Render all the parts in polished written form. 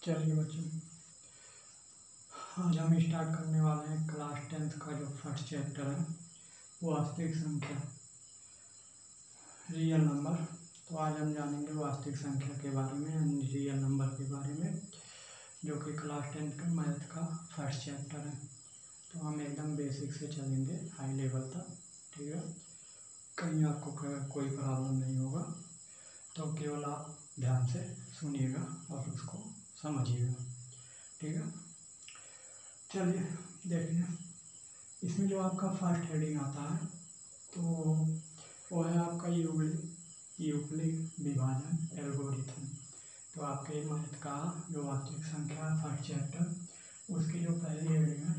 चलिए बच्चों, आज हम स्टार्ट करने वाले हैं क्लास 10th का जो फर्स्ट चैप्टर है वास्तविक संख्या, रियल नंबर। तो आज हम जानेंगे वास्तविक संख्या के बारे में, रियल नंबर के बारे में, जो कि क्लास 10th का मैथ का फर्स्ट चैप्टर है। तो हम एकदम बेसिक से चलेंगे हाई लेवल तक, ठीक है। कहीं आपको कोई प्रॉब्लम नहीं होगा, तो केवल आप ध्यान से सुनिएगा और उसको समझिएगा, ठीक है। चलिए देखिए, इसमें जो आपका फर्स्ट हेडिंग आता है तो वो है आपका यूक्लिड विभाजन एल्गोरिथम। तो आपके मैथ का जो वास्तविक संख्या फर्स्ट चैप्टर, उसकी जो पहली हेडिंग है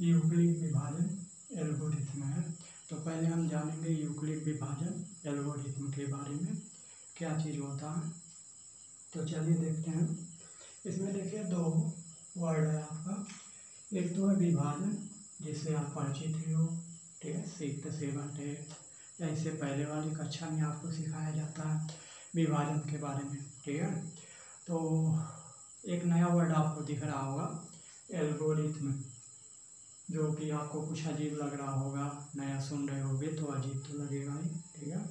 यूक्लिड विभाजन एल्गोरिथम है। तो पहले हम जानेंगे यूक्लिड विभाजन एल्गोरिथम के बारे में, क्या चीज़ होता है। तो चलिए देखते हैं। इसमें देखिए दो वर्ड है आपका, एक तो है विभाजन, जिससे आप परिचित ही हो, ठीक है। 6th 7th 8th या इससे पहले वाली कक्षा में आपको सिखाया जाता है विभाजन के बारे में, ठीक है। तो एक नया वर्ड आपको दिख रहा होगा एल्गोरिथम, जो कि आपको कुछ अजीब लग रहा होगा, नया सुन रहे होगे तो अजीब तो लगेगा ही, ठीक है।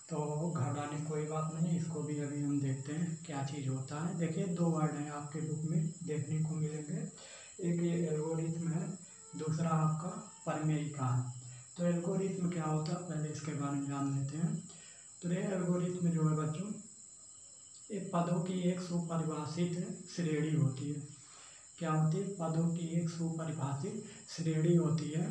तो घबराने कोई बात नहीं, इसको भी अभी हम देखते हैं क्या चीज़ होता है। देखिए दो वर्ड हैं आपके बुक में देखने को मिलेंगे, एक ये एल्गोरिथम है, दूसरा आपका प्रमेयिका है। तो एल्गोरिथम क्या होता है पहले इसके बारे में जान लेते हैं। तो ये एल्गोरिथम जो है बच्चों, ये पदों की एक सुपरिभाषित श्रेणी होती है। क्या होती है? पदों की एक सुपरिभाषित श्रेणी होती है,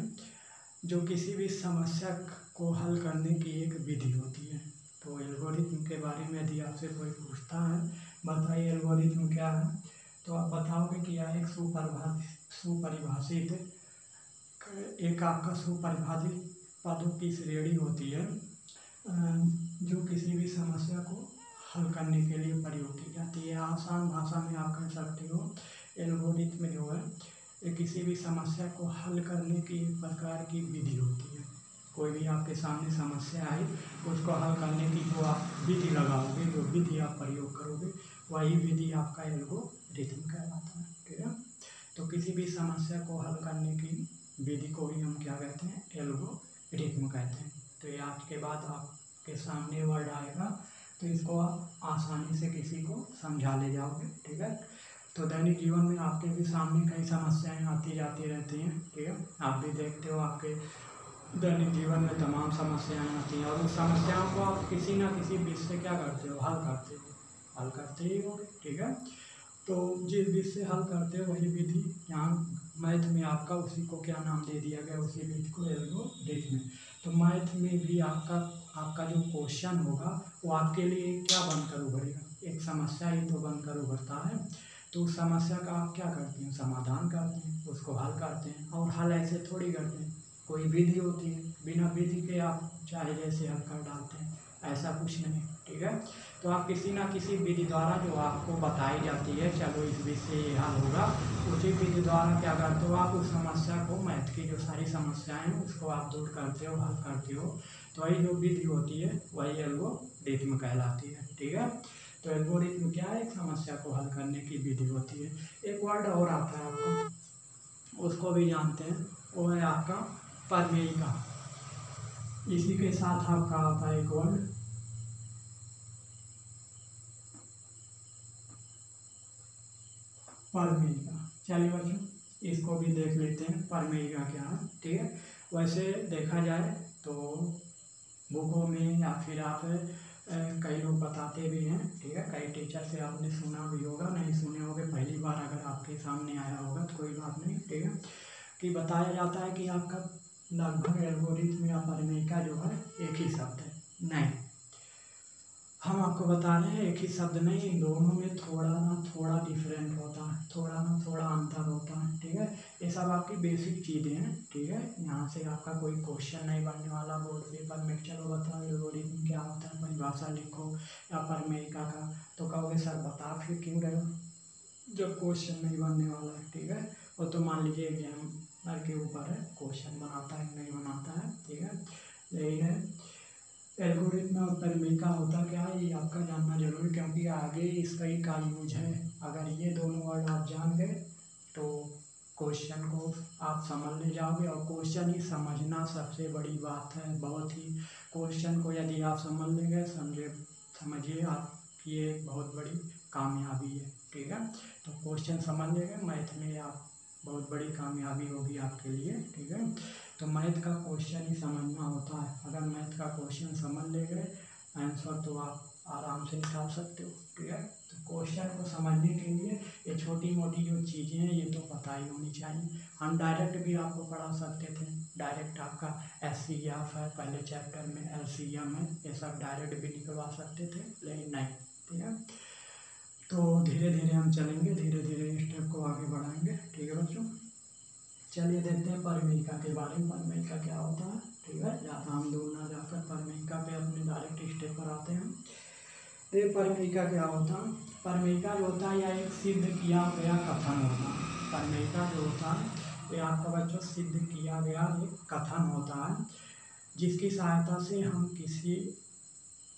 जो किसी भी समस्या को हल करने की एक विधि होती है। तो एल्गोरिथम के बारे में यदि आपसे कोई पूछता है बताइए एल्गोरिथम क्या है, तो आप बताओगे कि यह एक सुपरिभाषित एक आपका सुपरिभाषित पदों की श्रेणी होती है, जो किसी भी समस्या को हल करने के लिए प्रयोग की जाती है। आसान भाषा में आप कह सकते हो एल्गोरिथम जो है ये किसी भी समस्या को हल करने की एक प्रकार की विधि होती है। कोई भी आपके सामने समस्या आई, उसको हल करने की जो आप विधि लगाओगे, जो विधि आप प्रयोग करोगे, वही विधि आपका एल्गोरिथम कहलाता है, ठीक है। तो किसी भी समस्या को हल करने की विधि को ही हम क्या कहते हैं? एल्गोरिथम कहते हैं। तो ये आज के बाद आपके सामने वर्ड आएगा, तो इसको आप आसानी से किसी को समझा ले जाओगे, ठीक है। तो दैनिक जीवन में आपके भी सामने कई समस्याएं आती जाती रहती हैं, ठीक है। आप भी देखते हो आपके दैनिक जीवन में तमाम समस्याएं आती हैं, और उस समस्याओं को आप किसी ना किसी विधि से क्या करते हो? हल करते ही हो, ठीक है। तो जिस विधि से हल करते हो वही विधि यहाँ मैथ में आपका उसी को क्या नाम दे दिया गया? उसी विधि को एल्गोरिथम। तो मैथ में भी आपका जो क्वेश्चन होगा वो आपके लिए क्या बनकर उभरेगा? एक समस्या ही तो बनकर उभरता है। तो उस समस्या का आप क्या करते हैं? समाधान करते हैं, उसको हल करते हैं। और हल ऐसे थोड़ी करते हैं, कोई विधि होती है, बिना विधि के आप चाहे जैसे हल कर डालते हैं, ऐसा कुछ नहीं, ठीक है। तो आप किसी ना किसी विधि द्वारा जो आपको बताई जाती है, चलो इस विधि से ये हल होगा, उसी विधि द्वारा क्या करते हो? आप उस समस्या को, मैथ की जो सारी समस्याएं हैं उसको आप दूर करते हो, हल करते हो। तो वही जो विधि होती है वही एल्गोरिथम कहलाती है, ठीक है। तो एल्गोरिथम क्या है? एक समस्या को हल करने की विधि होती है। एक वर्ड और आता है आपका, उसको भी जानते हैं, वो है आपका प्रमेयिका। इसी के साथ आपका आता है एक वर्ड प्रमेयिका। चलिए बच्चों, इसको भी देख लेते हैं प्रमेयिका क्या है, ठीक है। वैसे देखा जाए तो बुकों में या फिर आप कई लोग बताते भी हैं, ठीक है। कई टीचर से आपने सुना भी होगा, नहीं सुने होगे, पहली बार अगर आपके सामने आया होगा तो कोई बात नहीं, ठीक है। कि बताया जाता है कि आपका लगभग एल्गोरिथम या प्रमेयिका जो है एक ही शब्द है। नहीं, हम आपको बता रहे हैं एक ही शब्द नहीं, इन दोनों में थोड़ा ना थोड़ा डिफरेंट होता है, थोड़ा ना थोड़ा अंतर होता है, ठीक है। ये सब आपकी बेसिक चीज़ें हैं, ठीक है। यहाँ से आपका कोई क्वेश्चन नहीं बनने वाला बोर्ड पेपर में, चलो बताओ एल्गोरिथम क्या होता है, परिभाषा लिखो या प्रमेयिका का, तो कहोगे सर बता फिर क्यों रहे हो जब क्वेश्चन नहीं बनने वाला है, ठीक है। वो तो मान लीजिए एग्जाम के ऊपर है, क्वेश्चन बनाता है नहीं बनाता है, ठीक है। यही है एल्गोरिथम और प्रमेयिका होता क्या है, ये आपका जानना जरूरी, क्योंकि आगे इसका ही का यूज है। अगर ये दोनों वर्ड आप जान गए तो क्वेश्चन को आप समझ ले जाओगे, और क्वेश्चन ही समझना सबसे बड़ी बात है। बहुत ही क्वेश्चन को यदि आप समझ लेंगे, समझिए आप, ये बहुत बड़ी कामयाबी है। ठीक है, तो क्वेश्चन समझ लेंगे मैथ में आप, बहुत बड़ी कामयाबी होगी आपके लिए। ठीक है, तो मैथ का क्वेश्चन ही समझना होता है। अगर मैथ का क्वेश्चन समझ ले गए आंसर तो आप आराम से निकाल सकते हो। ठीक है, तो क्वेश्चन को समझने के लिए ये छोटी मोटी जो चीज़ें हैं ये तो पता ही होनी चाहिए। हम डायरेक्ट भी आपको पढ़ा सकते थे, डायरेक्ट आपका एचसीएफ है, पहले चैप्टर में एलसीएम है, ये सब डायरेक्ट भी निकलवा सकते थे, लेकिन नहीं। ठीक है, तो धीरे धीरे हम चलेंगे, धीरे धीरे स्टेप को आगे बढ़ाएंगे। ठीक है बच्चों, चलिए देखते हैं परिमेयिका के बारे में। परिमेयिका क्या होता है? ठीक है, ज़्यादा हम दूर ना जाकर परिमेयिका पे अपने डायरेक्ट स्टेप पर आते हैं। तो परिमेयिका क्या होता है? परिमेयिका जो होता है या एक सिद्ध किया गया कथन होता है। परिमेयिका जो होता है ये आपका बच्चों सिद्ध किया गया एक कथन होता है, जिसकी सहायता से हम किसी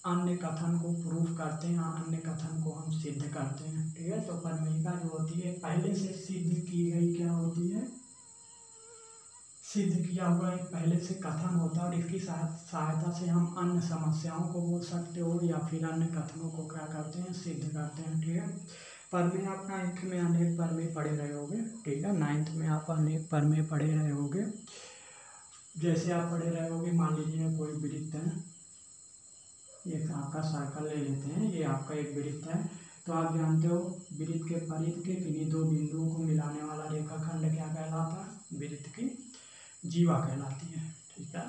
अन्य कथन को प्रूफ करते हैं, अन्य कथन को हम सिद्ध करते हैं। ठीक है, तो परिमेयिका जो होती है पहले से सिद्ध की गई क्या होती है? सिद्ध किया हुआ एक पहले से कथन होता है, और इसकी सहायता से हम अन्य समस्याओं को बोल सकते हो या फिर अन्य कथनों को क्या करते हैं? सिद्ध करते हैं। ठीक है, परमेय आप 9th में अनेक परमेय पढ़े रहे होगे। ठीक है, 9th में आप अनेक परमेय पढ़े रहे होगे। जैसे आप पढ़े रहे होगे, मान लीजिए कोई वृत्त है, एक आपका सर्कल ले लेते हैं, ये आपका एक वृत्त है। तो आप जानते हो वृत्त के परिध के किन्हीं दो बिंदुओं को मिलाने वाला रेखाखंड क्या कहलाता है? वृत्त की जीवा कहलाती है। ठीक है,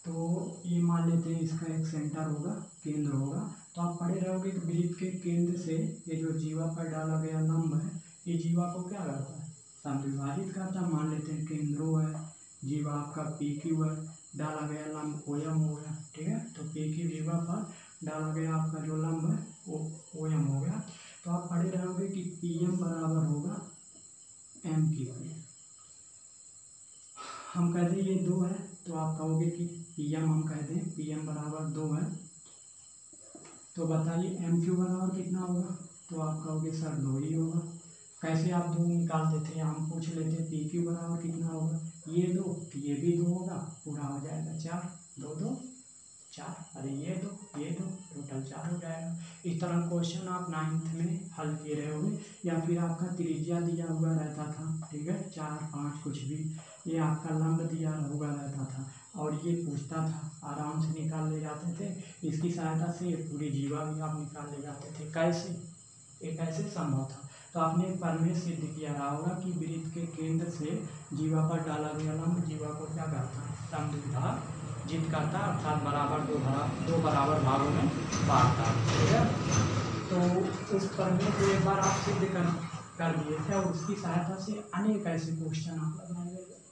तो ये मान लेते हैं इसका एक सेंटर होगा, केंद्र होगा। तो आप पढ़े रहोगे कि वृत्त के केंद्र से ये जो जीवा पर डाला गया लंब है, ये जीवा को क्या करता है? समद्विभाजित करता है। मान लेते हैं केंद्रो है, जीवा आपका PQ है, डाला गया लंब OM हो गया। ठीक है, तो PQ जीवा पर डाला गया आपका जो लंब है वो OM हो गया। तो आप पढ़े रहोगे कि PM बराबर होगा MQ। हम कह दें ये 2 है, तो आप कहोगे कि PM हम कह दें PM बराबर 2 है, तो बताइए MQ बराबर कितना होगा? तो आप कहोगे सर 2 ही होगा। कैसे आप 2 निकालते थे? हम पूछ लेते PQ बराबर कितना होगा? ये 2, तो ये भी 2 होगा, पूरा हो जाएगा 4, 2 2 4, अरे ये 2 ये 2, टोटल 4 हो जाएगा। इस तरह क्वेश्चन आप 9th में हल किए रहे होंगे, या फिर आपका त्रिज्या दिया हुआ रहता था। ठीक है, 4 5 कुछ भी, ये आपका लंब दिया हुआ रहता था और ये पूछता था, आराम से निकाल ले जाते थे। इसकी सहायता से ये पूरी जीवा भी आप निकाल ले जाते थे। कैसे? ये कैसे संभव था? तो आपने परमेय सिद्ध किया रहा होगा कि वृत्त के केंद्र से जीवा पर डाला गया लंब जीवा को क्या करता है? समद्विभाजित करता है, अर्थात बराबर दो बराबर भागों में बांटता है। ठीक है, तो उस परमेय को एक बार आप सिद्ध कर दिए थे, और उसकी सहायता से अनेक ऐसे क्वेश्चन आप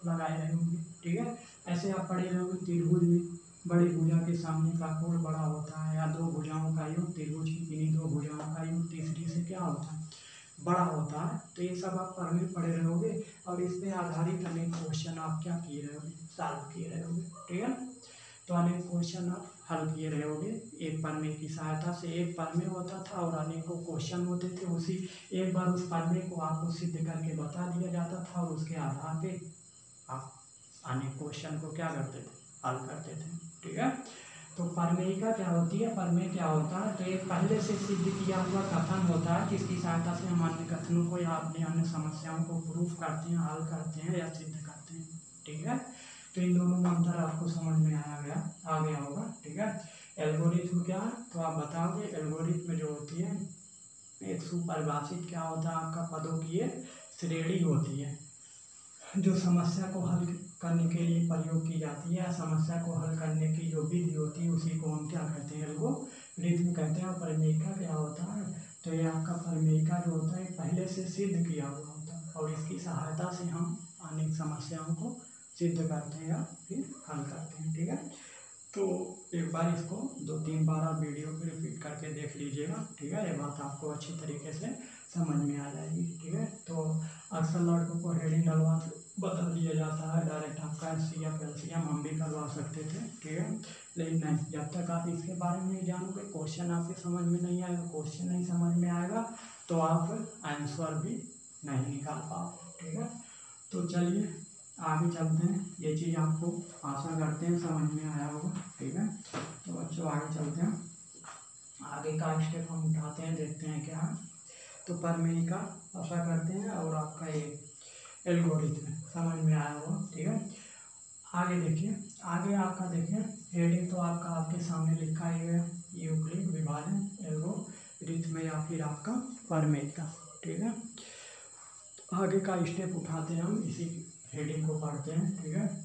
लगाए रहे होंगे। ठीक है, ऐसे आप पढ़े रहे होंगे त्रिभुज में बड़ी भुजा के सामने का कोण बड़ा होता है, या 2 भुजाओं का योग, त्रिभुज की किन्हीं 2 भुजाओं का योग तीसरी से क्या होता है? बड़ा होता है। तो ये सब आप परमेय पढ़े रहोगे, और इस पर आधारित अनेक क्वेश्चन आप क्या किए रहोगे? सॉल्व किए रहोगे। ठीक है, तो अनेक क्वेश्चन आप हल किए रहोगे एक परमेय की सहायता से। एक परमेय होता था और अनेकों क्वेश्चन होते थे, उसी एक बार उस परमेय को आपको सिद्ध करके बता दिया जाता था, और उसके आधार पे आप अनेक क्वेश्चन को क्या करते थे? हल करते थे। ठीक है, तो परमेयिका क्या होती है? परमेय क्या होता है? तो एक पहले से सिद्ध किया हुआ कथन होता है, जिसकी सहायता से हम अन्य कथनों को या अपने अन्य समस्याओं को प्रूफ करते हैं, हल करते हैं या सिद्ध करते हैं। ठीक है, तो इन दोनों में अंतर आपको समझ में आ गया होगा। ठीक है, एल्गोरिथम क्या है? तो आप बताओगे एल्गोरिथम जो होती है एक सुपरिभाषित क्या होता है? आपका पदों की एक श्रेणी होती है, जो समस्या को हल करने के लिए प्रयोग की जाती है। समस्या को हल करने की जो विधि होती है उसी को हम क्या कहते हैं? एल्गोरिथम कहते हैं। और परिमेयिका क्या होता है? तो ये आपका परिमेयिका जो होता है पहले से सिद्ध किया हुआ होता है, और इसकी सहायता से हम अनेक समस्याओं को सिद्ध करते हैं या फिर हल करते हैं। ठीक है, तो एक बार इसको 2-3 बार आप वीडियो को रिपीट करके देख लीजिएगा। ठीक है, ये बात आपको अच्छी तरीके से समझ में आ जाएगी। ठीक है, तो अक्सर लड़कों को हेडिंग डलवा बदल दिया जाता है, डायरेक्ट आपका SCF LCM हम भी करवा सकते थे। ठीक है, लेकिन नहीं, जब तक आप इसके बारे में नहीं जानोगे, क्वेश्चन आपके समझ में नहीं आएगा, क्वेश्चन नहीं समझ में आएगा तो आप आंसर भी नहीं निकाल पाओगे। ठीक है, तो चलिए आगे चलते हैं। ये चीज़ आपको आशा करते हैं समझ में आया होगा। ठीक है, तो बच्चों आगे चलते हैं, आगे का स्टेप हम उठाते हैं, देखते हैं क्या है। तो प्रमेय का आशा करते हैं और आपका ये एल्गोरिथम समझ में आया होगा। ठीक है, आगे देखिए, आगे आपका देखिए हेडिंग तो आपका आपके सामने लिखा ही है, यूक्लिड विभाजन एल्गोरिथम या फिर आपका प्रमेय का। ठीक है, तो आगे का स्टेप उठाते हैं हम, इसी हेडिंग को पढ़ते हैं। ठीक है,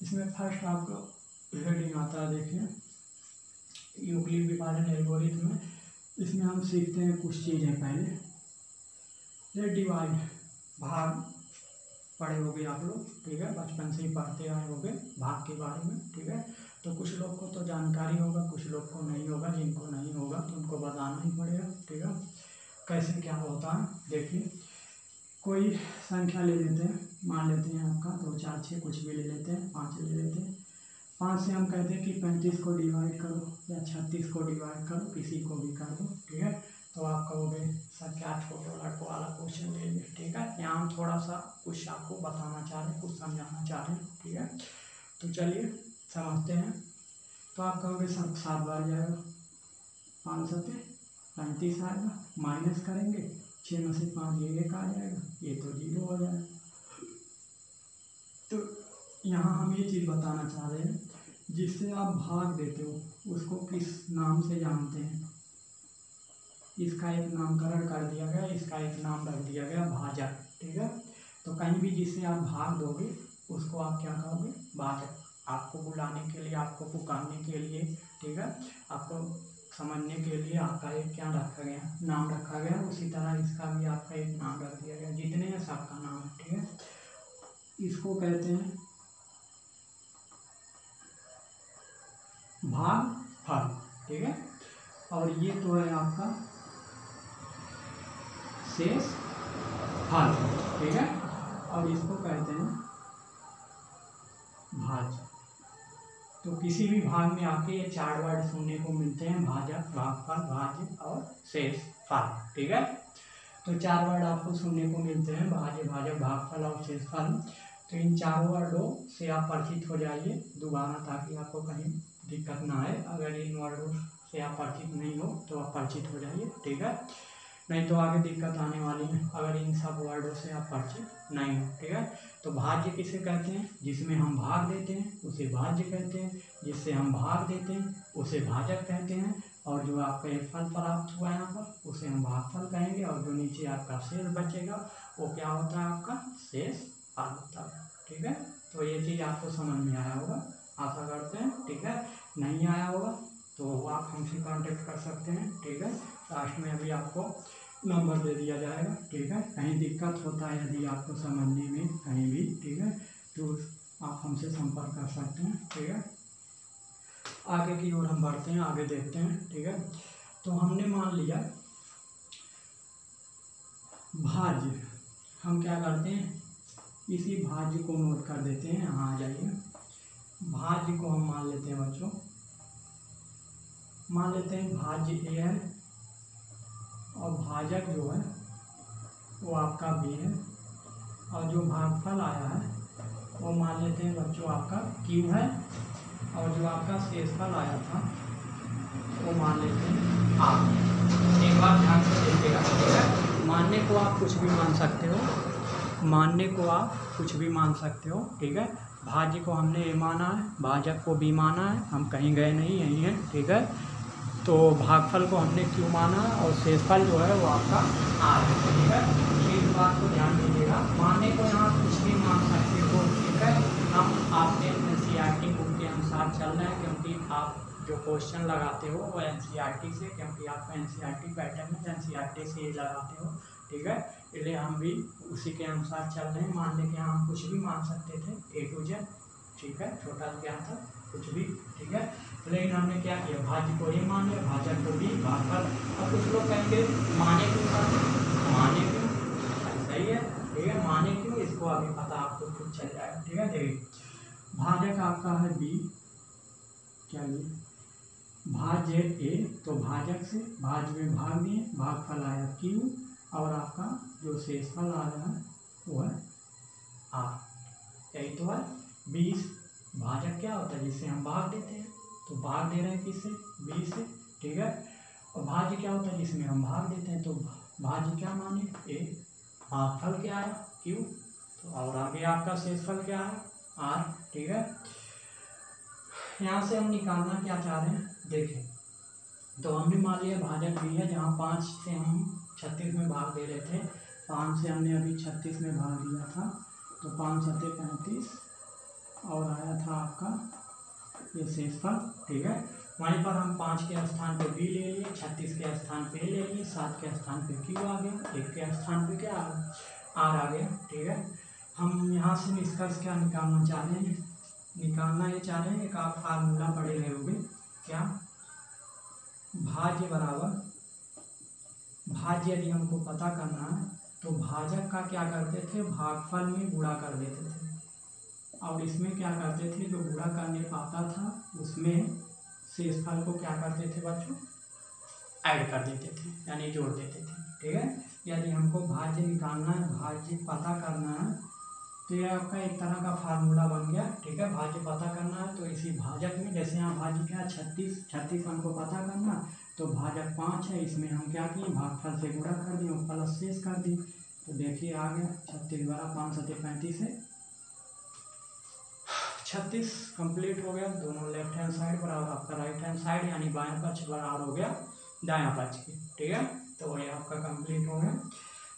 इसमें फर्स्ट आपका हेडिंग आता है, देखिए यूक्लिड विभाजन एल्गोरिथम में। इसमें हम सीखते हैं कुछ चीज़ें पहले। ये डिवाइड, भाग पढ़े होगे आप लोग। ठीक है, बचपन से ही पढ़ते आए होगे भाग के बारे में। ठीक है, तो कुछ लोग को तो जानकारी होगा, कुछ लोग को नहीं होगा। जिनको नहीं होगा तो उनको बताना ही पड़ेगा। ठीक है, कैसे क्या होता है देखिए, कोई संख्या ले लेते हैं, मान लेते हैं आपका 2 4 6 कुछ भी ले लेते हैं, 5 ले लेते हैं। 5 से हम कहते हैं कि 35 को डिवाइड करो या 36 को डिवाइड करो, किसी को भी कर दो। ठीक है, तो आप कहोगे सर क्या छोटे लड़कों वाला क्वेश्चन ले लिए। ठीक है, यहाँ हम थोड़ा सा कुछ आपको बताना चाह रहे हैं, कुछ समझाना चाह रहे हैं। ठीक है, तो चलिए समझते हैं। तो आप कहोगे सर 7 बार जाएगा, 5 7 35 आएगा, माइनस करेंगे 6 में से 5 ये 1 आ जाएगा, ये तो 0 हो जाएगा। तो यहाँ हम ये चीज़ बताना चाह रहे हैं, जिससे आप भाग देते हो उसको किस नाम से जानते हैं। इसका एक नामकरण कर दिया गया, इसका एक नाम रख दिया गया भाजक। ठीक है, तो कहीं भी जिससे आप भाग दोगे उसको आप क्या कहोगे, भाजक। आपको बुलाने के लिए, आपको पुकारने के लिए, ठीक है, आपको समझने के लिए आपका एक क्या रखा गया, नाम रखा गया। उसी तरह इसका भी आपका एक नाम रख दिया गया, जितने हैं सबका नाम है। ठीक है, इसको कहते हैं भाग फल। ठीक है, और ये तो है आपका शेष फल। ठीक है, और इसको कहते हैं भाज्य। तो किसी भी भाग में आपके ये 4 वर्ड सुनने को मिलते हैं, भाजक, भागफल, भाज्य और शेष फल। ठीक है, तो 4 वर्ड आपको सुनने को मिलते हैं, भाज्य, भाजक, भागफल और शेष फल। तो इन 4 वर्डों से आप परिचित हो जाइए दोबारा, ताकि आपको कहीं दिक्कत ना आए। अगर इन वर्डों से आप परिचित नहीं हो तो आप परिचित हो जाइए। ठीक है, नहीं तो आगे दिक्कत आने वाली है अगर इन सब वर्डों से आप परिचित नहीं हो। ठीक है, तो भाज्य किसे कहते हैं, जिसमें हम भाग देते हैं उसे भाज्य कहते हैं, जिससे हम भाग देते हैं उसे भाजक कहते हैं, और जो आपका एक फल प्राप्त हुआ यहाँ पर उसे हम भागफल कहेंगे, और जो नीचे आपका शेष बचेगा वो क्या होता है, आपका शेष फल होता है। ठीक है, तो ये चीज़ आपको समझ में आया होगा, आशा करते हैं। ठीक है, नहीं आया होगा तो आप हमसे कांटेक्ट कर सकते हैं। ठीक है, लास्ट में अभी आपको नंबर दे दिया जाएगा। ठीक है, कहीं दिक्कत होता है यदि आपको समझने में कहीं भी, ठीक है, तो आप हमसे संपर्क कर सकते हैं। ठीक है, आगे की ओर हम बढ़ते हैं, आगे देखते हैं। ठीक है, तो हमने मान लिया भाज्य, हम क्या करते हैं, इसी भाज्य को नोट कर देते हैं। यहाँ आ जाइए, भाज्य को हम मान लेते हैं बच्चों, मान लेते हैं भाज्य ए है और भाजक जो है वो आपका बी है, और जो भागफल आया है वो मान लेते हैं बच्चों आपका क्यू है, और जो आपका शेषफल आया था वो मान लेते हैं आर। एक बार ध्यान से देखिएगा। ठीक है, मानने को आप कुछ भी मान सकते हो, मानने को आप कुछ भी मान सकते हो। ठीक है, भाज्य को हमने ए माना है, भाजक को बी माना है, हम कहीं गए नहीं, यही है। ठीक है, तो भागफल को हमने क्यू माना और शेषफल जो है वो आपका आर है। ठीक है, इस बात को ध्यान दीजिएगा, मानने को यहाँ कुछ भी मान सकते हो। ठीक है, हम आपके एनसीईआरटी बुक के अनुसार चल रहे हैं, क्योंकि आप जो क्वेश्चन लगाते हो वो एनसीईआरटी से, क्योंकि आपका एनसीईआरटी पैटर्न है, एनसीईआरटी से ही लगाते हो। ठीक है, इसलिए हम भी उसी के अनुसार चल रहे हैं। मानने के यहाँ हम कुछ भी मान सकते थे, ए टू जेड। ठीक है, छोटा क्या था, कुछ भी। ठीक है, लेकिन हमने क्या किया, भाज्य को ये मान लिया, भाजक को भी, भागफल। अब कुछ लोग कहेंगे माने क्यों, माने क्यों, सही है। ठीक है, माने क्यों, इसको अभी पता आपको खुद चल जाएगा। ठीक है, देखिए भाजक आपका है बी, चलिए भाज्य ए, तो भाजक से भाज्य में भाग दिए, भागफल आया क्यू और आपका जो शेषफल आ रहा है वो है आर। यही तो है 20। भाजक क्या होता है जिससे हम भाग देते हैं, तो भाग दे रहे हैं किससे 20 से, ठीक है। और भाज्य क्या होता है जिसमें हम भाग देते हैं, तो भाज्य क्या माने ए, भागफल क्या है क्यू, तो और आगे आपका शेषफल क्या है आर, ठीक है। यहाँ से हम निकालना क्या चाह रहे हैं देखें, तो हमने मान लिया भाजक भी है जहाँ 5 से हम 36 में भाग दे रहे थे, 5 से हमने अभी 36 में भाग दिया था, तो 5 7 35 और आया था आपका ये शेषफल, ठीक है। वहीं पर हम 5 के स्थान पे बी ले लिए, 36 के स्थान पे ले लिए, 7 के स्थान पे क्यू आ गया, 1 के स्थान पे क्या आर आ गया, ठीक है। हम यहाँ से निष्कर्ष क्या निकालना चाह रहे हैं, निकालना ये चाह रहे हैं एक आप फार्मूला पढ़े रहे होंगे, क्या भाज्य बराबर भाज्य यदि हमको पता करना है तो भाजक का क्या करते थे भागफल में गुणा कर देते थे, और इसमें क्या करते थे जो गुणा करने पाता था उसमें शेषफल को क्या करते थे बच्चों ऐड कर देते थे, यानी जोड़ देते थे, ठीक है। यदि हमको भाज्य निकालना है, भाज्य पता करना है, तो ये आपका एक तरह का फार्मूला बन गया, ठीक है। भाज्य पता करना है तो इसी भाजक में, जैसे यहाँ भाज्य क्या 36 हमको पता करना, तो भाजक 5 है, इसमें हम क्या किए भागफल से गुणा कर दिए और प्लस शेष कर दी, तो देखिए आ गया 36 द्वारा 5 7 35 है 36 कंप्लीट हो गया। दोनों लेफ्ट हैंड साइड बराबर आपका राइट हैंड साइड, यानी बायां पक्ष बराबर हो गया दायां पक्ष के, ठीक है। तो ये आपका कंप्लीट हो गया।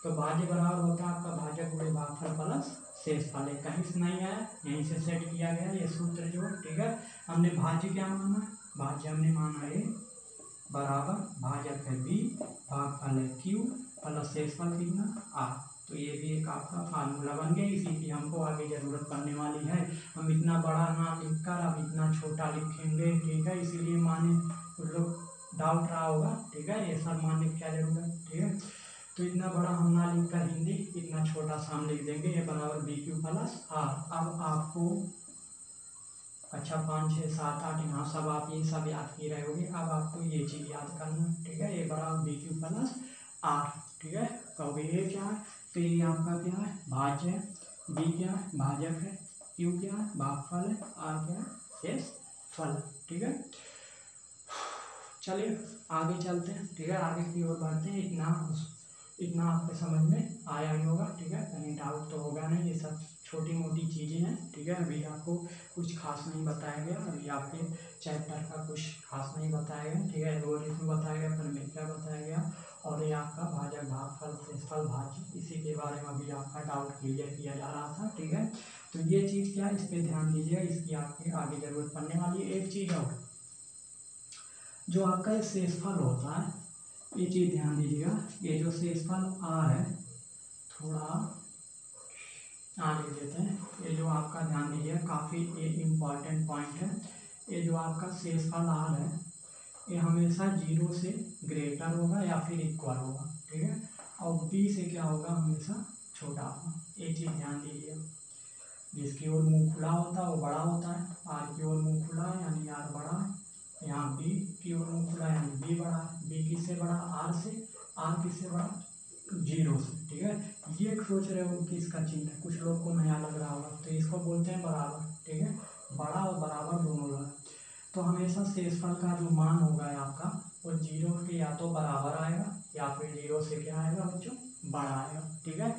तो भाज्य बराबर होता है आपका भाजक गुणे भागफल प्लस शेषफल, कहीं से नहीं आया, यहीं से सेट किया गया ये सूत्र जो, ठीक है। हमने भाज्य क्या माना, भाज्य हमने माना ए बराबर भाजक है बी, भागफल है क्यू प्लस शेषफल कितना आर, तो ये भी एक आपका फार्मूला बन गया। इसी की हमको आगे जरूरत पड़ने वाली है। हम इतना बड़ा ना लिखकर अब इतना छोटा लिखेंगे, ठीक है। इसीलिए माने कुछ लोग डाउट रहा होगा, ठीक है, ये सब मानने की क्या जरूरत है, ठीक है। तो इतना बड़ा हम ना लिखकर हिंदी इतना छोटा सा हम लिख देंगे, ये बराबर बी क्यू प्लस आर। अब आपको अच्छा 5 6 7 8 यहाँ सब आप ये सब याद किए रहे होंगे, अब आपको ये चीज़ याद करना, ठीक है। ये बराबर बी क्यू प्लस आर, ठीक है। कहोगे ये क्या है, तो ये आपका क्या है भाज्य है, बी क्या है भाजक है, क्यू क्या है भागफल है, आर क्या है शेषफल, ठीक है। चलिए आगे चलते हैं, ठीक है, आगे की ओर बढ़ते हैं। इतना आपके समझ में आया ही होगा, ठीक है, कहीं डाउट तो होगा नहीं, ये सब छोटी मोटी चीज़ें हैं, ठीक है। अभी आपको कुछ खास नहीं बताया गया, अभी आपके चैप्टर का कुछ खास नहीं बताया गया, ठीक है। एल्गोरिथम बताया गया, परिमेय बताया गया, और ये आपका भाजक भागफल शेषफल भाज्य, इसी के बारे में अभी आपका डाउट क्लियर किया जा रहा था, ठीक है। तो ये चीज़ क्या है, इस पर ध्यान दीजिएगा, इसकी आपके आगे जरूरत पड़ने वाली है। एक चीज़ और, जो आपका ये शेषफल होता है, ये चीज़ ध्यान दीजिएगा, ये जो शेषफल आर है, थोड़ा आगे देते हैं, ये जो आपका ध्यान दीजिएगा, काफ़ी ये इम्पॉर्टेंट पॉइंट है। ये जो आपका शेषफल आर है, ये हमेशा 0 से ग्रेटर होगा या फिर इक्वल होगा, ठीक है, और बी से क्या होगा हमेशा छोटा होगा, ये चीज़ ध्यान दीजिएगा। जिसकी ओर मुँह खुला होता है वो बड़ा होता है, आर की ओर मुँह खुला है यानी आर बड़ा है, यहाँ बी की ओर मुँह खुला है यानी बी बड़ा है। बी किससे बड़ा आर से, आर किससे बड़ा 0 से, ठीक है। ये सोच रहे हो कि इसका चिन्ह है, कुछ लोग को नया लग रहा होगा, तो इसको बोलते हैं बराबर, ठीक है, बड़ा और बराबर दोनों लगा। तो हमेशा शेषफल का जो मान होगा आपका वो 0 के या तो बराबर आएगा या फिर 0 से क्या आएगा बच्चों बड़ा आएगा, ठीक है।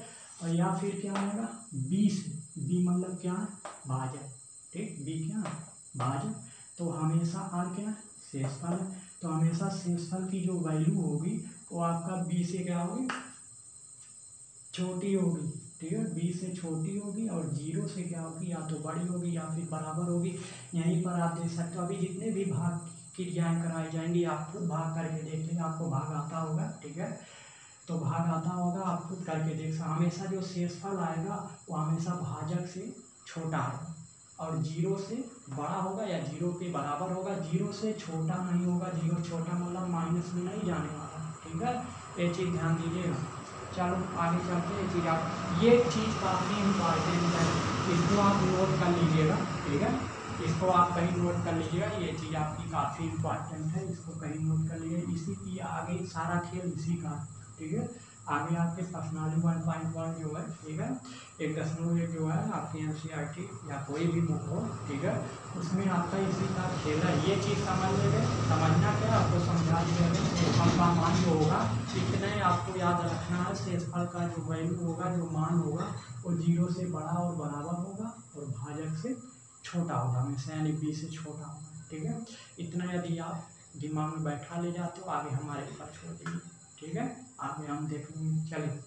और या फिर क्या आएगा बी से, बी मतलब क्या है भाजक, ठीक, बी क्या है भाजक, तो हमेशा आर क्या शेषफल है, तो हमेशा शेषफल की जो वैल्यू होगी वो आपका बी से क्या होगी छोटी होगी, ठीक है, बी से छोटी होगी, और 0 से क्या होगी या तो बड़ी होगी या फिर बराबर होगी। यहीं पर आप देख सकते हो, अभी जितने भी भाग क्रियाएँ कराई जाएंगी आप खुद भाग करके देख लेंगे, आपको भाग आता होगा, ठीक है, तो भाग आता होगा आप खुद करके देख सकते। हमेशा जो शेषफल आएगा वो हमेशा भाजक से छोटा है और 0 से बड़ा होगा या 0 के बराबर होगा, 0 से छोटा नहीं होगा। 0 छोटा मतलब माइनस में नहीं जाने वाला, ठीक है, ये चीज़ ध्यान दीजिएगा। चलो आगे चलते हैं, चीज़ आप ये चीज़ काफ़ी इम्पॉर्टेंट है, इसको आप नोट कर लीजिएगा, ठीक है। इसको आप कहीं नोट कर लीजिएगा, ये चीज़ आपकी काफ़ी इम्पोर्टेंट है, इसको कहीं नोट कर लीजिए। इसी की आगे सारा खेल इसी का, ठीक है। आगे आपके पर्सनालिटी 1.1 जो है, ठीक है, 1.1 जो है आपकी NCERT या कोई भी बुक हो, ठीक है, उसमें आपका इसी का खेल है। ये चीज़ समझ लेंगे, समझना क्या आपको समझा दिया गया। शेषफल का मान जो होगा इतने आपको याद रखना है, शेषफल का जो वैल्यू होगा, जो मान होगा वो 0 से बड़ा और बराबर होगा और भाजक से छोटा होगा, हमेशा यानी b से छोटा होगा, ठीक है। इतना यदि आप दिमाग में बैठा ले जाते हो, आगे हमारे ऊपर छोड़ दीजिए, ठीक है। आगे हम देख लेंगे, चलिए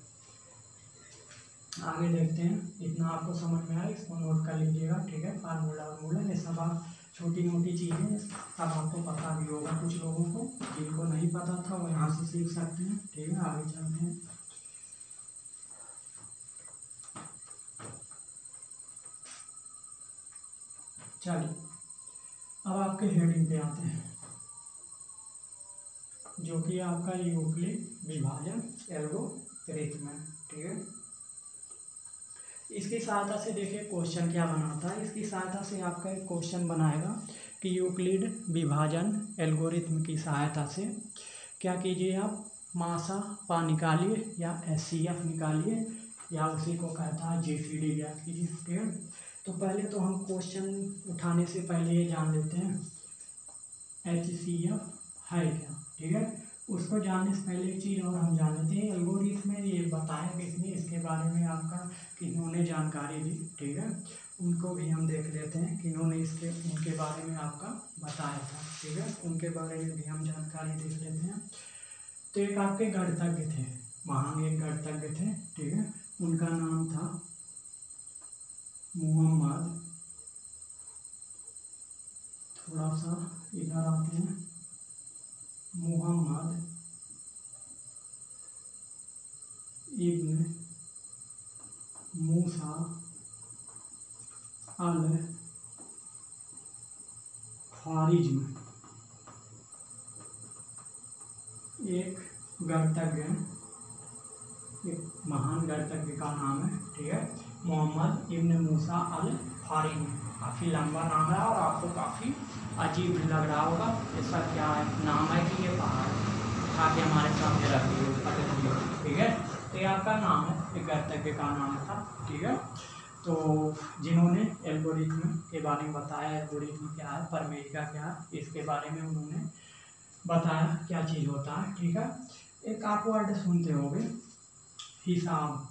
आगे देखते हैं। इतना आपको समझ में आया, इसको नोट कर लीजिएगा, ठीक है। फार्मूला और ये सब आप छोटी मोटी चीज़ें अब आपको पता भी होगा। कुछ लोगों को जिनको नहीं पता था वो यहाँ से सीख सकते हैं, ठीक है। आगे चलते हैं। चलिए अब आपके हेडिंग पे आते हैं, जो कि आपका यूक्लिड विभाजन एल्गोरिथम है, ठीक है। इसकी सहायता से देखिए क्वेश्चन क्या बनाता है। इसकी सहायता से आपका एक क्वेश्चन बनाएगा कि यूक्लिड विभाजन एल्गोरिथम की सहायता से क्या कीजिए आप, मासा पा निकालिए या HCF निकालिए या उसी को कहता है GCD ज्ञात कीजिए, ठीक है। तो पहले तो हम क्वेश्चन उठाने से पहले ये जान लेते हैं HCF है क्या, ठीक है। उसको जानने से पहले एक चीज़ और हम जान लेते हैं, एल्गोरिथम में ये बताया किसने, इसके बारे में आपका किन्होंने जानकारी दी, ठीक है। उनको भी हम देख लेते हैं कि इन्होंने इसके उनके बारे में आपका बताया था, ठीक है। उनके बारे में भी हम जानकारी देख लेते हैं। तो एक आपके गणितज्ञ थे, महान एक गणितज्ञ थे, ठीक है। उनका नाम था मोहम्मद, थोड़ा सा इधर आते हैं, मोहम्मद इब्न मूसा अल ख्वारिज़्मी, एक गणितज्ञ, एक महान गणितज्ञ का नाम है, ठीक है, मोहम्मद इब्न मूसा अल ख्वारिज़्मी। काफ़ी लंबा नाम है और आपको काफ़ी अजीब लग रहा होगा, इसका क्या है नाम है कि ये पहाड़ उठा के हमारे सामने रख दिए, ठीक है। तो ये आपका नाम है, एक गणितज्ञ का नाम था, ठीक है। तो जिन्होंने एल्गोरिथम के बारे में बताया, एल्गोरिथम क्या है, प्रमेय क्या है, इसके बारे में उन्होंने बताया क्या चीज़ होता है, ठीक है। एक आप वर्ड सुनते होंगे हिसाब,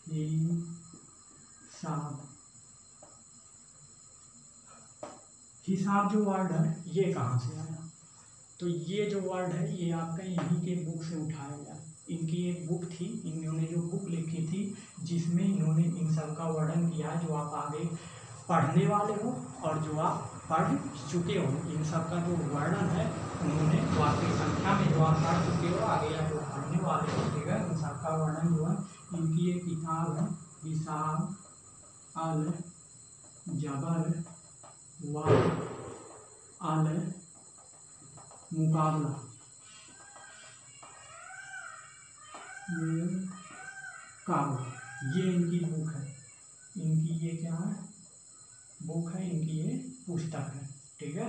हिसाब, हिसाब जो वर्ड है ये कहाँ से आया, तो ये जो वर्ड है ये आपका इन्हीं के बुक से उठाया गया। इनकी एक बुक थी, इन्होंने जो बुक लिखी थी जिसमें इन्होंने इन सब का वर्णन किया है, जो आप आगे पढ़ने वाले हो और जो आप पढ़ चुके हो, इन सब का जो वर्णन है उन्होंने वाकई संख्या में जो आप पढ़ चुके हो आगे या जो पढ़ने वाले हो, ठीक है, इन सब का वर्णन जो है इनकी एक किताब है हिसाब अल जबर व अल मुकाबला, ये इनकी बुक है, इनकी ये क्या है बुक है, इनकी ये पुस्तक है, ठीक है।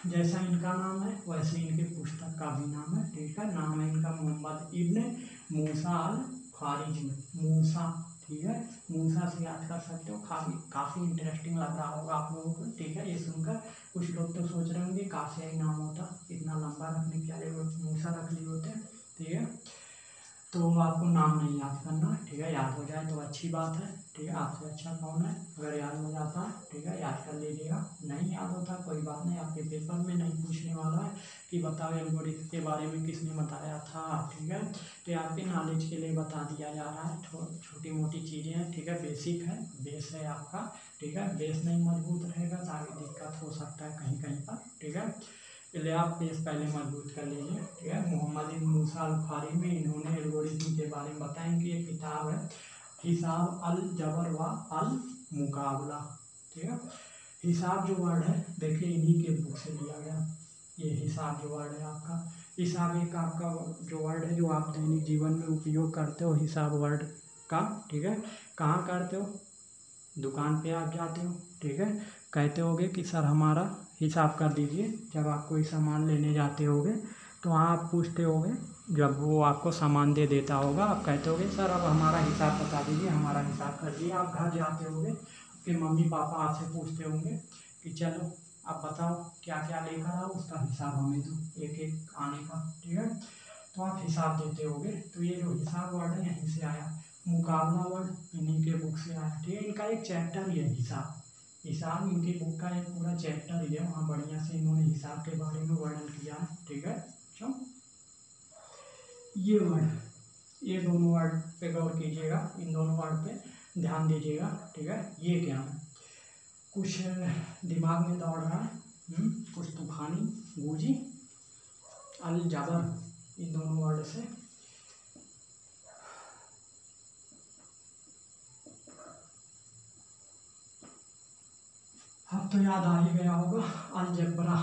जैसा इनका नाम है वैसे इनके पुस्तक का भी नाम है, ठीक है। नाम है इनका मोहम्मद इब्न मूसा अल ख्वारिज़्मी, मूसा, ठीक है, मूसा से याद कर सकते हो। काफ़ी इंटरेस्टिंग लग रहा होगा आप लोगों को, ठीक है। ये सुनकर कुछ लोग तो सोच रहे होंगे काफ़ी ही नाम होता, इतना लंबा रखने के लिए मूसा रख लिए होते, ठीक है। तो आपको नाम नहीं याद करना, ठीक है, याद हो जाए तो अच्छी बात है, ठीक है। आपसे अच्छा कौन है, अगर याद हो जाता है, ठीक है, याद कर लीजिएगा। नहीं याद होता कोई बात नहीं, आपके पेपर में नहीं पूछने वाला है कि बताओ एल्गोरिथम के बारे में किसने बताया था, ठीक है। तो आपके नॉलेज के लिए बता दिया जा रहा है, छोटी मोटी चीज़ें हैं, ठीक है, बेसिक है, बेस है आपका, ठीक है। बेस नहीं मजबूत रहेगा तो आगे दिक्कत हो सकता है कहीं कहीं पर, ठीक है। इसलिए आप बेस पहले मजबूत कर लीजिए, ठीक है। मोहम्मद इब्न मूसा अल ख्वारिज़्मी में इन्होंने एल्गोरिथम के बारे में बताया कि एक किताब है हिसाब अल जबर व अल मुकाबला, ठीक है। हिसाब जो वर्ड है देखिए इन्हीं के बुक से लिया गया, ये हिसाब जो वर्ड है आपका, हिसाब एक आपका जो वर्ड है जो आप दैनिक जीवन में उपयोग करते हो, हिसाब वर्ड का, ठीक है। कहाँ करते हो, दुकान पे आप जाते हो, ठीक है, कहते होगे कि सर हमारा हिसाब कर दीजिए। जब आप कोई सामान लेने जाते होगे तो वहाँ आप पूछते होगे, जब वो आपको सामान दे देता होगा आप कहते होगे सर अब हमारा हिसाब बता दीजिए, हमारा हिसाब कर दीजिए। आप घर जाते होगे, फिर मम्मी पापा आपसे पूछते होंगे कि चलो आप बताओ क्या क्या लेकर आओ, उसका हिसाब हमें दो एक एक आने का, ठीक है। तो आप हिसाब देते होगे। तो ये जो हिसाब वर्ड है यहीं से आया, मुकाबला वर्ड इन्हीं के बुक से आया, ठीक है। इनका एक चैप्टर ही है हिसाब। हिसाब इनकी बुक का एक पूरा चैप्टर ही है, वहाँ बढ़िया से इन्होंने हिसाब के बारे में वर्णन किया है, ठीक है। चलो ये वर्ड, ये दोनों वर्ड पे गौर कीजिएगा, इन दोनों वर्ड पे ध्यान दीजिएगा, ठीक है। ये क्या है, कुछ दिमाग में दौड़ रहा है, कुछ तूफानी, गूंजी, अल जबर, इन दोनों वर्ड से अब तो याद आ ही गया होगा, अलजबरा,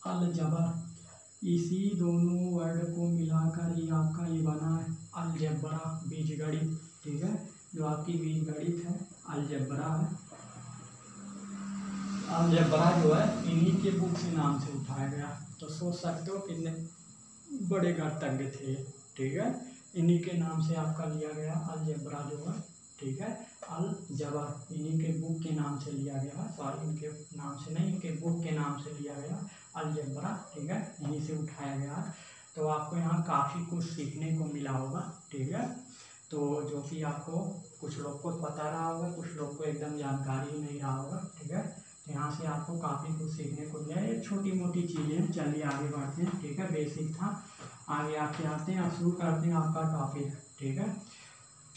अलजबर, इसी दोनों वर्ड को मिलाकर ही आपका ये बना है अलजबरा, बीजगणित, ठीक है। जो आपकी बीजगणित है अलजबरा है। अलजबरा जो है इन्हीं के बुक से नाम से उठाया गया, तो सोच सकते हो कितने बड़े गणितज्ञ थे, ठीक है। इन्हीं के नाम से आपका लिया गया अलजबरा जो है, ठीक है। अलजबर इन्हीं के बुक के नाम से लिया गया, सॉरी इनके नाम से नहीं, इनके बुक के नाम से लिया गया अलजबरा, ठीक है, यहीं से उठाया गया। तो आपको यहाँ काफ़ी कुछ सीखने को मिला होगा, ठीक है। तो जो कि आपको कुछ लोग को पता रहा होगा, कुछ लोग को एकदम जानकारी नहीं रहा होगा, ठीक है। तो यहाँ से आपको काफ़ी कुछ सीखने को मिला। ये छोटी मोटी चीज़ें, चलिए आगे बढ़ते हैं, ठीक है। बेसिक था, आगे आपके आते हैं, आप शुरू करते हैं आपका टॉपिक, ठीक है।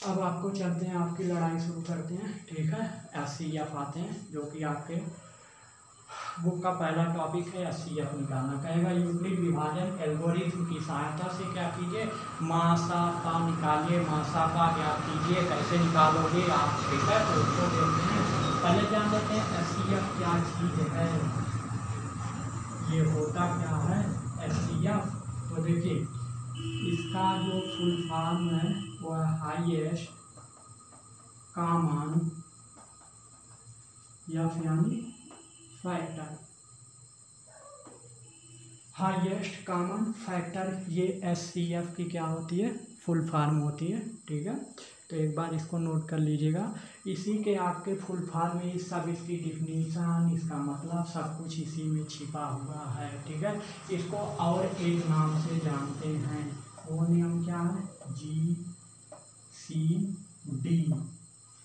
अब आपको चलते हैं, आपकी लड़ाई शुरू करते हैं, ठीक है। SCF आते हैं, जो कि आपके बुक का पहला टॉपिक है SCF निकालना। कहेगा यूक्लिड विभाजन एल्गोरिथ्म की सहायता से क्या कीजिए, मासा का निकालिए, मासा का ज्ञात कीजिए। कैसे निकालोगे आप, ठीक है, तो उसको देखते हैं। पहले जान लेते हैं SCF क्या चीज़ है, ये होता क्या है SCF। तो देखिए इसका जो फुल फॉर्म है वो है हाईएस्ट कॉमन यानी फैक्टर, हाईएस्ट कॉमन फैक्टर, ये SCF की क्या होती है, फुल फॉर्म होती है, ठीक है। तो एक बार इसको नोट कर लीजिएगा। इसी के आपके फुल फॉर्म में सब, इसकी डिफिनीशन, इसका मतलब सब कुछ इसी में छिपा हुआ है, ठीक है। इसको और एक नाम से जानते हैं, वो नियम क्या है, GCD।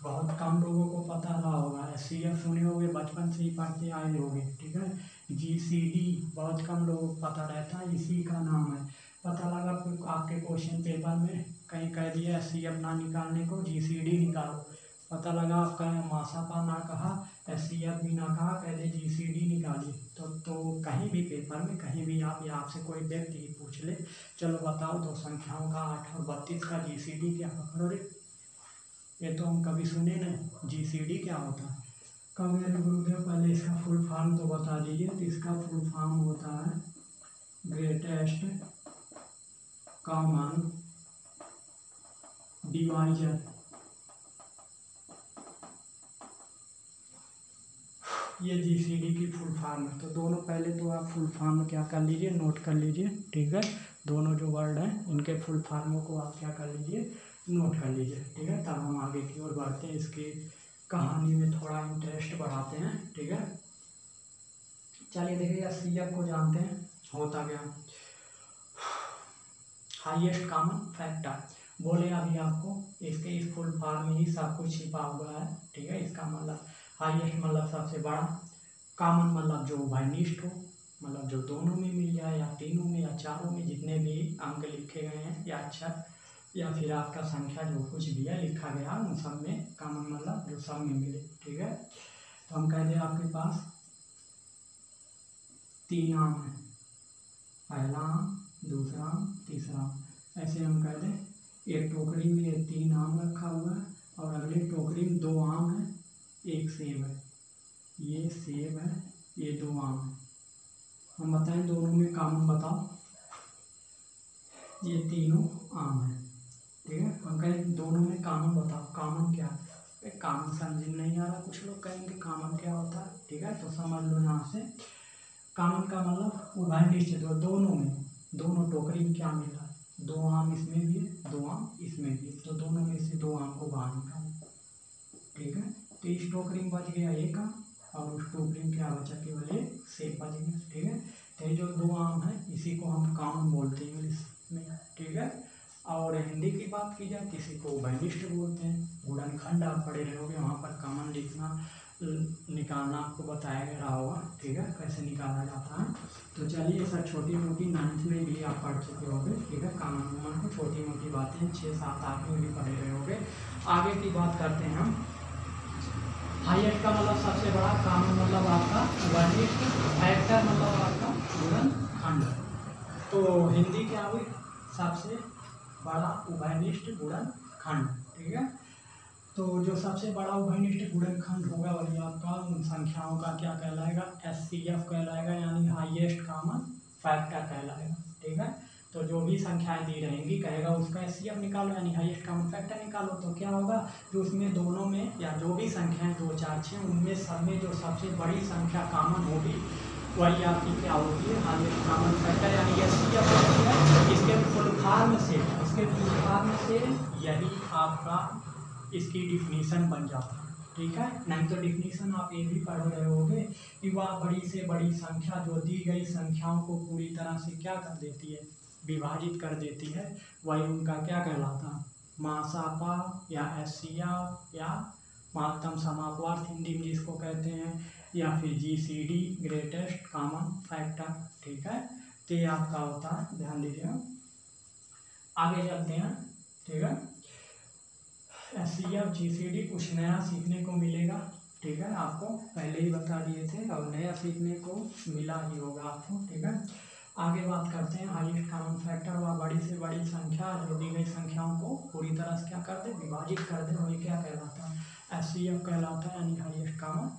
बहुत कम लोगों को पता रहा होगा, SCF सुने होंगे, बचपन से ही पढ़ते आए होंगे, ठीक है। GCD बहुत कम लोगों को पता रहता है, इसी का नाम है। पता लगा आपके क्वेश्चन पेपर में कहीं कह दिया SCF ना निकालने को, GCD निकालो। पता लगा आपका मासा का ना कहा, SCF भी ना कहा, कह दे GCD निकालिए। तो कहीं भी पेपर में कहीं भी आप, या आपसे कोई व्यक्ति ही पूछ ले, चलो बताओ दो संख्याओं का 8 और 32 का GCD क्या पकड़ो रे, ये तो हम कभी सुने नहीं, GCD क्या होता है। कब मेरे गुरुदेव पहले इसका फुल फॉर्म तो बता दीजिए। तो इसका फुल फॉर्म होता है ग्रेटेस्ट कॉमन डिवाइजर। ये GCD की फुल फॉर्म है। तो दोनों पहले तो आप फुल फॉर्म क्या कर लीजिए, नोट कर लीजिए, ठीक है। दोनों जो वर्ड हैं इनके फुल फॉर्मों को आप क्या कर लीजिए, नोट कर लीजिए, ठीक है। तब हम आगे की ओर बढ़ते हैं, इसकी कहानी में थोड़ा इंटरेस्ट बढ़ाते हैं, ठीक है। चलिए देखिए SCF को जानते हैं, होता क्या, हाईएस्ट कॉमन फैक्टर। बोले अभी आपको इसके इस फुल फॉर्म में ही सब कुछ छिपा हुआ है, ठीक है। इसका मतलब हाईएस्ट मतलब सबसे बड़ा, कॉमन मतलब जो उभयनिष्ठ हो, मतलब जो दोनों में मिल जाए, या तीनों में या चारों में, जितने भी अंक लिखे गए हैं या अक्षर या फिर आपका संख्या जो कुछ भी है लिखा गया, उन सब में कॉमन मतलब जो सब में मिले, ठीक है। तो हम कह दें आपके पास 3 आम है, पहला आम, दूसरा आम, तीसरा आम। ऐसे हम कह दें एक टोकरी में 3 आम रखा हुआ है और अगले टोकरी में 2 आम है, 1 सेब है। ये सेब है, ये 2 आम है। हम बताएं दोनों में कॉमन बताओ, ये तीनों आम है, ठीक है। हम कहें दोनों में कॉमन बताओ, कॉमन क्या है, कॉमन समझ नहीं आ रहा, कुछ लोग कहेंगे कॉमन क्या होता है, ठीक है। तो समझ लो यहाँ से कॉमन का मतलब उभयनिष्ठ, जो दोनों में, दोनों टोकरी में क्या मिला है, 2 आम इसमें भी है, 2 आम इसमें भी है, तो दोनों में से 2 आम को बाहर निकालो, ठीक है। तो इस टोकरी में बच गया 1 आम और उस टोकरी में क्या बचा, केवल 1 सेब बच गया, ठीक है। तो ये जो 2 आम है इसी को हम कॉमन बोलते हैं इंग्लिश में, ठीक है। और हिंदी की बात की जाए किसी को उभयनिष्ठ बोलते हैं। गुणनखंड आप पढ़े रहोगे, वहाँ पर कॉमन लिखना निकालना आपको बताया गया होगा, ठीक है, कैसे निकाला जाता है। तो चलिए सर छोटी मोटी 9th में भी आप पढ़ चुके होंगे, ठीक है। कॉमन वूमन को छोटी मोटी बातें 6, 7, 8 में भी पढ़े रहे होंगे। आगे की बात करते हैं हम। हाईएस्ट का मतलब सबसे बड़ा, कॉमन मतलब आपका उभयनिष्ठ, फैक्टर मतलब आपका गुणनखंड। तो हिंदी क्या हुई, सबसे बड़ा उभयनिष्ठ गुणनखंड, ठीक है। तो जो सबसे बड़ा उभयनिष्ठ गुणनखंड होगा वही आपका उन संख्याओं का क्या कहलाएगा, HCF कहलाएगा, यानी हाईएस्ट कॉमन फैक्टर कहलाएगा, ठीक है। तो जो भी संख्याएं दी रहेंगी कहेगा उसका HCF निकालो, यानी हाईएस्ट कॉमन फैक्टर निकालो। तो क्या होगा, जो उसमें दोनों में या जो भी संख्याएं 2, 4, 6 उनमें सब में जो सबसे बड़ी संख्या कॉमन होगी वही आपकी क्या होती है, हाईएस्ट कॉमन फैक्टर, यानी HCF होती है। इसके फुल फॉर्म से यही आपका इसकी डिफिनीशन बन जाता है, ठीक है। नहीं तो डिफिनीशन आप ये भी पढ़ रहे होगे कि वह बड़ी से बड़ी संख्या जो दी गई संख्याओं को पूरी तरह से क्या कर देती है, विभाजित कर देती है, वही उनका क्या कहलाता है, मासापा या HCF या महत्तम समापवर्त हिंदी में जिसको कहते हैं, या फिर GCD ग्रेटेस्ट कॉमन फैक्टर, ठीक है। तो ये आपका होता है, ध्यान दीजिए। आगे चलते हैं, ठीक है। HCF GCD कुछ नया सीखने को मिलेगा, ठीक है, आपको पहले ही बता दिए थे और नया सीखने को मिला ही होगा आपको, ठीक है। आगे बात करते हैं हाईएस्ट कॉमन फैक्टर, व बड़ी से बड़ी संख्या जो दी गई संख्याओं को पूरी तरह से क्या कर दे, विभाजित कर दे, वही क्या कहलाता है, HCF कहलाता है, यानी हाईएस्ट कॉमन